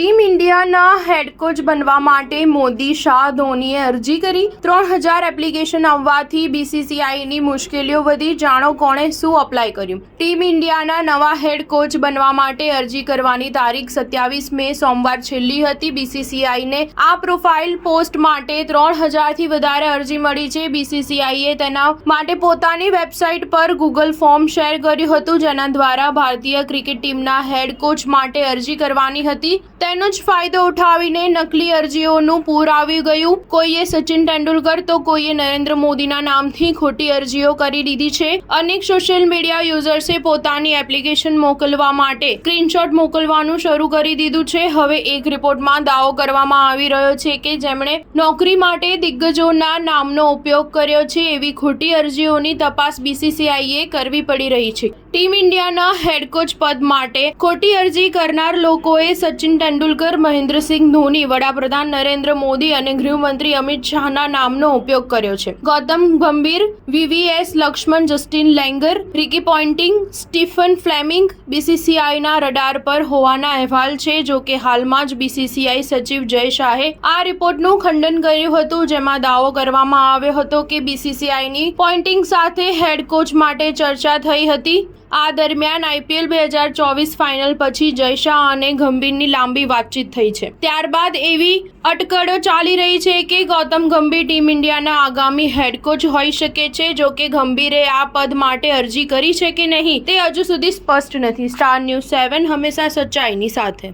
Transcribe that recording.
Team ઇન્ડિયાના head coach બનવા માટે મોદી શાહ ધોનીએ અરજી કરી। 3000 એપ્લિકેશન આવવાથી બીસીસીઆઈની મુશ્કેલીઓ વધી। જાણો કોણે શું અપ્લાય કર્યું। ટીમ ઇન્ડિયાના નવા હેડ કોચ બનવા માટે અરજી કરવાની તારીખ 27 મે સોમવાર છેલ્લી હતી। બીસીસીઆઈને આ પ્રોફાઇલ પોસ્ટ માટે 3000થી વધારે અરજી મળી છે। બીસીસીઆઈએ તેના માટે પોતાની વેબસાઇટ પર ગૂગલ ફોર્મ શેર કર્યું હતું, જેના દ્વારા ભારતીય ક્રિકેટ ટીમના હેડ કોચ માટે અરજી કરવાની હતી। તેનો જ ફાયદો ઉઠાવીને નકલી અરજીઓનું પૂર આવી ગયું। કોઈએ સચિન તેંડુલકર તો કોઈએ નરેન્દ્ર મોદીના નામથી ખોટી અરજીઓ કરી દીધી છે। અનેક સોશિયલ મીડિયા યુઝર્સે પોતાની એપ્લિકેશન મોકલવા માટે સ્ક્રીનશોટ મોકલવાનું શરૂ કરી દીધું છે। હવે એક રિપોર્ટમાં દાવો કરવામાં આવી રહ્યો છે કે જેમણે નોકરી માટે દિગ્ગજોના નામનો ઉપયોગ કર્યો છે, એવી ખોટી અરજીઓની તપાસ બીસીસીઆઈએ કરવી પડી રહી છે। ટીમ ઇન્ડિયાના હેડ કોચ પદ માટે ખોટી અરજી કરનાર લોકોએ સચિન તેંડુલકર, મહેન્દ્રસિંહ ધોની, વડાપ્રધાન નરેન્દ્ર મોદી અને ગૃહમંત્રી અમિત શાહના નામનો ઉપયોગ કર્યો છે। Gautam Gambhir, VVS Laxman, Justin Langer, Ricky Ponting, Stephen Fleming બીસીસીઆઈના રડાર પર હોવાના અહેવાલ છે। જો કે હાલમાં જ બીસીસીઆઈ સચિવ જય શાહે આ રિપોર્ટનું ખંડન કર્યું હતું, જેમાં દાવો કરવામાં આવ્યો હતો કે બીસીસીઆઈની પોન્ટિંગ સાથે હેડ કોચ માટે ચર્ચા થઈ હતી। આ દરમિયાન આઈપીએલ 2024 ફાઇનલ પછી જય શાહ અને ગંભીરની લાંબી વાતચીત થઈ છે। ત્યારબાદ એવી અટકળો ચાલી રહી છે કે ગૌતમ ગંભીર ટીમ ઇન્ડિયાના આગામી હેડ કોચ હોઈ શકે છે। જો કે ગંભીરે આ પદ માટે અરજી કરી છે કે નહીં તે હજુ સુધી સ્પષ્ટ નથી। સ્ટાર ન્યૂઝ 7 હંમેશા સચ્ચાઈની સાથે।